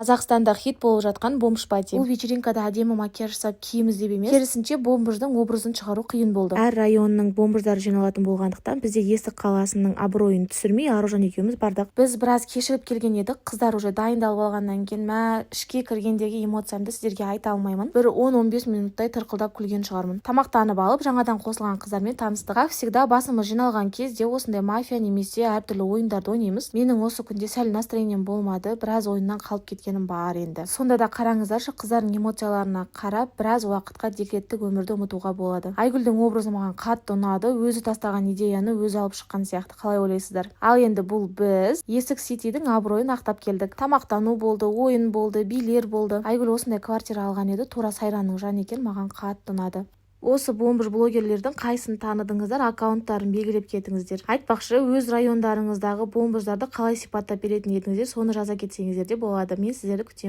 Қазақстанда хит болып жатқан бомж-пати. Бұл вечеринкада әдемі макияж жасап киім іздеп емес, керісінше бомждың образын шығару қиын болды. Әр районның бомждары жиналатын болғандықтан бізде Есік қаласының абыройын түсірмей Аружан екеуміз бардық. Біз біраз кешігіп келген едік. Қыздар уже дайындалып алғаннан кейін ішке кіргендегі эмоциямды сіздерге айта алмаймын. Бір 10-15 минуттай тырқылдап күлген шығармын. Тамақтанып алып, жаңадан қосылған қыздармен таныстық. Как всегда, басымыз жиналған кезде осындай мафия немесе әртүрлі ойындарды ойнаймыз. Менің осы күнде сәл настроением болмады, біраз ойыннан қалып кеткенім бар енді. Сонда да қараңыздаршы, қыздардың эмоцияларына қарап, біраз уақытқа декреттік өмірді ұмытуға болады. Айгүлдің образы маған қатты ұнады, өзі тастаған идеяны өзі алып шыққан сияқты. Қалай ойлайсыздар? Ал енді бұл біз Есік Ситидің абыройын ақтап келдік. Тамақтану болды, ойын болды, билер болды. Айгүл осындай квартира алған еді, тура Сайранның жаны екен, маған қатты ұнады. Осы бомж блогерлердің қайсын таныдыңыздар, аккаунттарын белгілеп кетіңіздер. Айтпақшы, өз райондарыңыздағы бомждарды қалай сипаттап беретін едіңіздер, соны жаза кетсеңіздер де болады. Мен сіздерді күтемін.